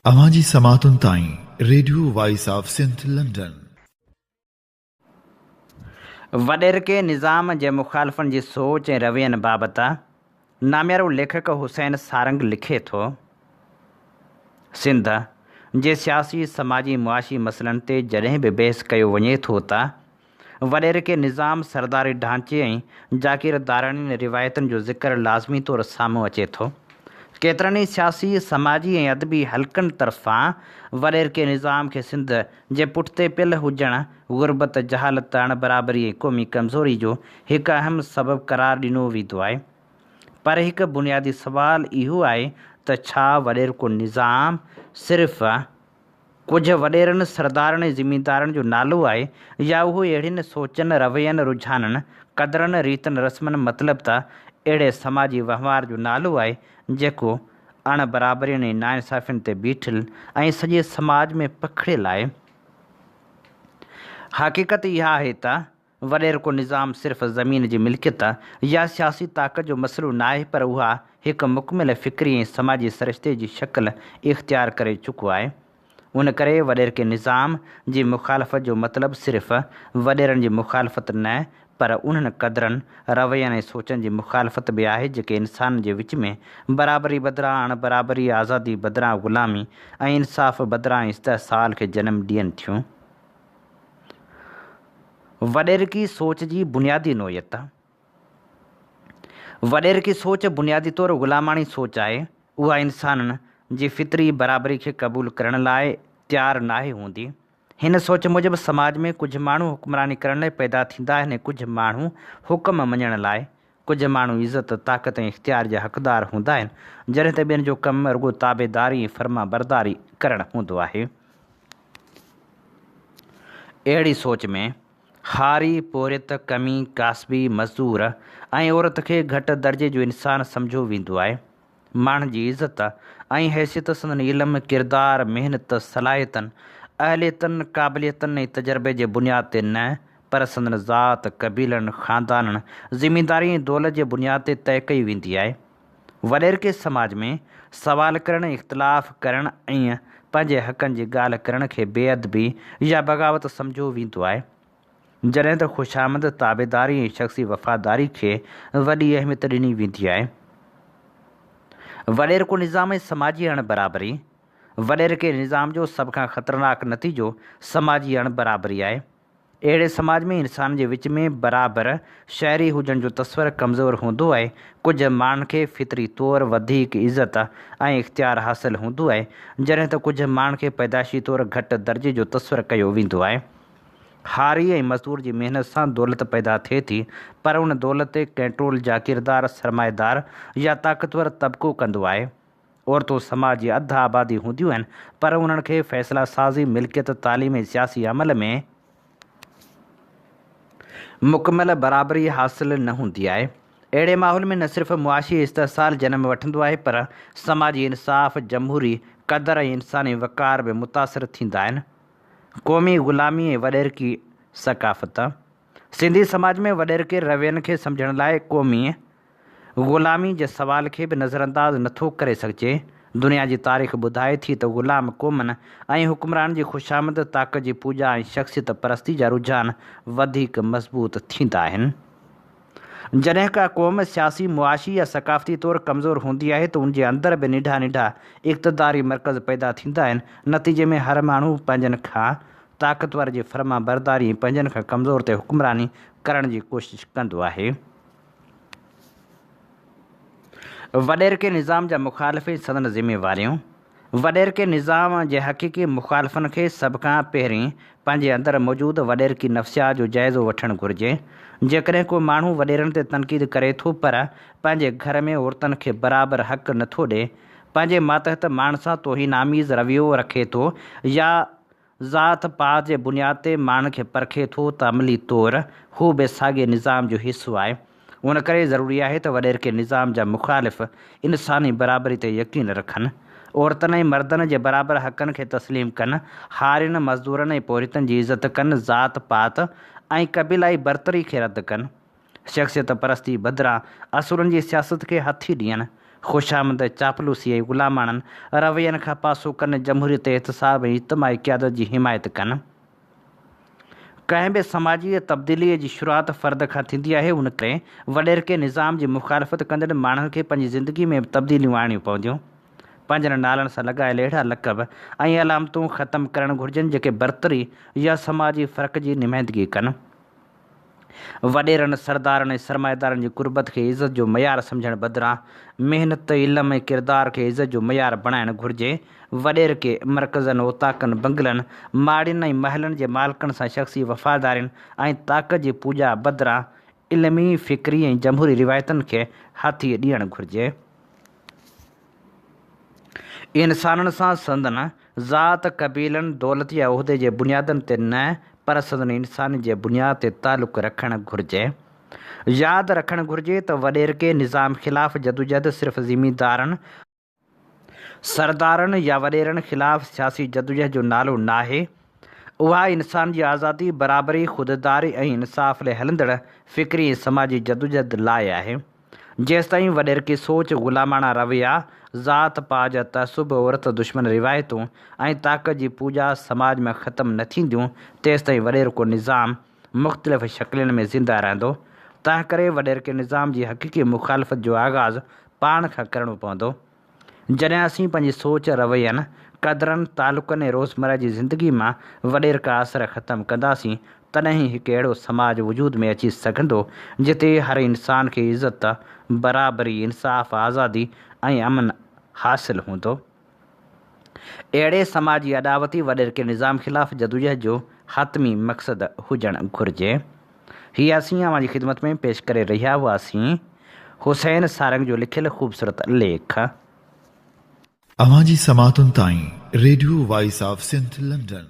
अवांजी समातुन ताईं radio voice of Sindh London. वॾेरके निज़ाम जे मुख़ालिफ़नि जी सोच ऐं रवैयनि बाबति नामियारो लेखक हुसैन सारंग लिखे थो, सिंध जे सियासी समाजी मुआशी मसइलनि ते जॾहिं बि बहस कयो वञे थो त वॾेरके निज़ाम सरदारी ढांचे ऐं जागीरदारणी रिवायतुनि जो ज़िक्र लाज़मी तौरु साम्हूं अचे थो। केतिरनि ई सियासी समाजी ऐं अदबी हलक़नि तरफ़ां वॾेरके निज़ाम खे सिंध जे पुठिते पियल हुजणु, ग़ुरबत, जहालत, अणबराबरी ऐं क़ौमी कमज़ोरी जो हिकु अहम सबबु क़रार ॾिनो वेंदो आहे। पर हिकु बुनियादी सुवालु इहो आहे त छा वॾेरको निज़ाम सिर्फ़ कुझु वॾेरनि सरदारनि ऐं ज़मींदारनि जो नालो आहे, या उहो अहिड़ियुनि सोचनि, रवैयनि, रुझाननि, क़दरनि, रीतनि, रस्मनि, मतिलबु त अहिड़े समाजी वहिंवार जो नालो आहे जेको अणबराबरियुनि ऐं नाइंसाफ़ियुनि ते बीठल ऐं सॼे समाज में पखिड़ियल आहे। हक़ीक़त इहा आहे त वॾेरको निज़ाम सिर्फ़ ज़मीन जी मिल्कियत या सियासी ताक़त जो मसइलो न आहे, पर उहा हिकु मुकमिल फ़िक्री ऐं समाजी सरिश्ते जी शक्ल इख़्तियार करे चुको आहे। उन करे वॾेरके निज़ाम जी मुख़ालफ़त जो मतिलबु सिर्फ़ वॾेरनि जी मुख़ालफ़त न, पर उन्हनि क़दरनि, रवैयनि ऐं सोचनि जी मुख़ालफ़त बि आहे जेके इंसाननि जे विच में बराबरी बदिरां अणबराबरी, आज़ादी बदिरां ग़ुलामी ऐं इंसाफ़ बदिरां इस्तेहसाल खे जनमु ॾियनि थियूं। वॾेरकी सोच जी बुनियादी नोयत। वॾेरकी सोच बुनियादी तौरु ग़ुलामाणी सोच आहे। उहा इंसाननि जी फितरी बराबरी खे क़बूलु करण लाइ तयारु नाहे हूंदी। हिन सोच मूजिबि समाज में कुझु माण्हू हुक्मरानी करण लाइ पैदा थींदा आहिनि ऐं कुझु माण्हू हुकुम मञण लाइ। कुझु माण्हू इज़त, ताक़त ऐं इख़्तियार जा हक़दार हूंदा आहिनि, जॾहिं त ॿियनि जो कमु रुॻो ताबेदारी ऐं फर्मा बरदारी करणु हूंदो आहे। अहिड़ी सोच में हारी, पोरियत, कमी, कास्बी, मज़दूर ऐं औरत खे घटि दर्जे जो इंसानु सम्झो वेंदो आहे। माण्हुनि जी इज़त ऐं हैसियत संदनि इल्मु, किरदारु, महिनत, सलाहियतनि, अहलियतनि, क़ाबिलियतनि ऐं तजुर्बे जे बुनियाद ते न, पर संदनि ज़ात, क़बीलनि, ख़ानदाननि, ज़मींदारी ऐं दौलत जे बुनियाद ते तइ कई वेंदी आहे। वॾेरके समाज में सवाल करणु, इख़्तिलाफ़ करणु ऐं पंहिंजे हक़नि जी ॻाल्हि करण खे बेअदबी या बग़ावत सम्झो वेंदो आहे, जॾहिं त ख़ुशामद, ताबेदारी ऐं शख़्सी वफ़ादारी खे वॾी अहमियत ॾिनी वेंदी आहे। वॾेरको निज़ाम ऐं समाजी अणबराबरी। वॾेरके निज़ाम जो सभ खां ख़तरनाक नतीजो समाजी अणबराबरी आहे। अहिड़े समाज में इंसान जे विच में बराबरि शहरी हुजण जो तस्वुरु कमज़ोर हूंदो आहे। कुझु माण्हुनि खे फितरी तौरु वधीक इज़त ऐं इख़्तियार हासिलु हूंदो आहे, जॾहिं त कुझु माण्हुनि खे पैदाइशी तौरु घटि दर्जे जो तस्वुरु कयो वेंदो आहे। हारी ऐं मज़दूर जी महिनत सां दौलत पैदा थिए थी, पर उन दौलत ते कंट्रोल जागीरदार, सरमाएदार या ताक़तवर तबिक़ो कंदो आहे। औरतूं समाज जी अधु आबादी हूंदियूं आहिनि, पर उन्हनि खे फ़ैसिला साज़ी, मिल्कियत, तालीम ऐं सियासी अमल में मुकमल बराबरी हासिलु न हूंदी आहे। अहिड़े माहौल में न सिर्फ़ मुआशी इस्तेहसाल जनमु वठंदो आहे, पर समाजी इंसाफ़, जमहूरी क़दर ऐं इंसानी वक़ार बि मुतासिर थींदा आहिनि। क़ौमी ग़ुलामी ऐं वॾेरकी सक़ाफ़त। सिंधी समाज में वॾेरके रवैयनि खे सम्झण लाइ क़ौमी ग़ुलामी जे सवाल खे बि नज़रअंदाज़ नथो करे सघिजे। दुनिया जी तारीख़ ॿुधाए थी त ग़ुलाम क़ौमनि ऐं हुक्मरान जी ख़ुशामद, ताक़त जी पूॼा ऐं शख़्सियत परस्ती जा रुझान वधीक मज़बूत थींदा आहिनि। जॾहिं का क़ौम सियासी, मुआशी या सक़ाफ़ती तौरु कमज़ोर हूंदी आहे त उनजे अंदरि बि निढा निढा इक़्तिदारी मर्कज़ पैदा थींदा आहिनि। नतीजे में हर माण्हू पंहिंजनि खां ताक़तवर जी फर्मा बरदारी ऐं पंहिंजनि खां कमज़ोर ते हुक्मरानी करण जी कोशिशि कंदो आहे। वॾेरके निज़ाम जा मुख़ालिफ़ संदनि ज़िम्मेवारियूं। वॾेरके निज़ाम जे हक़ीक़ी मुख़ालिफ़नि खे सभ खां पहिरीं पंहिंजे अंदरि मौजूदु वॾेरकी नफ़्सियात जो जाइज़ो वठणु घुरिजे। जेकॾहिं को माण्हू वॾेरनि ते तनक़ीद करे थो, पर पंहिंजे घर में औरतुनि खे बराबरि हक़ नथो ॾिए, पंहिंजे मातहत माण्हू सां तौहीनामीज़ रवैयो रखे थो, या ज़ात पात जे बुनियाद ते माण्हुनि खे परखे थो, त अमली तौरु हू बि साॻिए निज़ाम जो हिसो आहे। उन करे ज़रूरी आहे त वॾेरके निज़ाम जा मुख़ालिफ़ इंसानी बराबरी ते यकीन रखनि, औरतुनि ऐं मर्दनि जे बराबरि हक़नि खे तस्लीम कनि, हारियुनि, मज़दूरनि ऐं पोरितनि जी इज़त कनि, ज़ात पात ऐं क़बीलाई बरतरी खे रद्द कनि, शख़्सियत परस्ती बदिरां असूलनि जी सियासत खे हथी ॾियनि, ख़ुशामद चापलूसी ऐं ग़ुलामाणनि रवैयनि खां पासो कनि, जमहूरियत, एहतसाब ऐं इज्तिमाही क़यादत जी हिमायत कनि। कंहिं बि समाजी तब्दीलीअ जी शुरूआति फ़र्द खां थींदी आहे। उन करे वॾेर के निज़ाम जी मुखालफ़त कंदड़ माण्हुनि खे पंहिंजी ज़िंदगी में तब्दीलियूं आणियूं पवंदियूं। पंहिंजनि नालनि सां लॻायल अहिड़ा लक़ब ऐं अलामतूं ख़तमु करणु घुरिजनि जेके बरतरी या समाजी फ़र्क़ जी नुमाइंदगी कनि। वॾेरनि, सरदारनि ऐं सरमाएदारनि जी ग़ुरबत खे इज़त जो मयारु सम्झण बदिरां महिनत, इल्म ऐं किरदार खे इज़त जो मयारु बणाइणु घुरिजे। वॾेर के मर्कज़नि, ओताकनि, बंगलनि, माड़ियुनि ऐं महलनि जे मालिकनि सां शख़्सी वफ़ादारियुनि ऐं ताक़त जी पूॼा बदिरां इल्मी, फ़िक्री ऐं जमहूरी रिवायतुनि खे हाथी ॾियणु घुरिजे। इंसाननि सां संदनि ज़ात, क़बीलनि, दौलत या उहिदे जे बुनियादनि ते न, पर संदनि इंसानी जे बुनियाद ते तालुक़ु रखणु घुरिजे। यादि रखणु घुरिजे त वॾेर के निज़ाम ख़िलाफ़ जदोजहद सिर्फ़ु ज़मींदारनि, सरदारनि या वॾेरनि ख़िलाफ़ सियासी जदोजहद जो नालो नाहे। उहा इंसान जी आज़ादी, बराबरी, ख़ुददारी ऐं इंसाफ़ लाइ हलंदड़ फ़िक्री ऐं समाजी जदोजहद लाइ आहे। जेसिताईं वॾेर की सोच, ग़ुलामाणा रवैया, ज़ात पात जा तअसुब, औरत दुश्मन रिवायतूं ऐं ताक़त जी पूॼा समाज में ख़तमु न थींदियूं, तेसिताईं वॾेर को निज़ाम मुख़्तलिफ़ शकिलनि में ज़िंदा रहंदो। तंहिं करे वॾेर के निज़ाम जी हक़ीक़ी मुखालफ़त जो आगाज़ पाण खां करणो पवंदो। जॾहिं असीं पंहिंजी सोच, रवैयनि, क़दरनि, तालुक़नि ऐं रोज़मर्रा जी ज़िंदगी मां वॾेर का असर ख़तमु कंदासीं, तॾहिं ई हिकु अहिड़ो समाज वजूद में अची सघंदो जिते हर इंसान खे इज़त, बराबरी, इंसाफ़, आज़ादी ऐं अमन हासिलु हूंदो। अहिड़े समाजी अॾावती वॾेर के निज़ाम ख़िलाफ़ जदोजहद जो हतमी मक़सदु हुजणु घुरिजे। हीअ असीं अव्हां जी ख़िदमत में पेश करे रहिया हुआसीं हुसैन सारंग जो लिखियलु ख़ूबसूरत लेख। अवां जी समातुनि ताईं radio voice of Sindh London.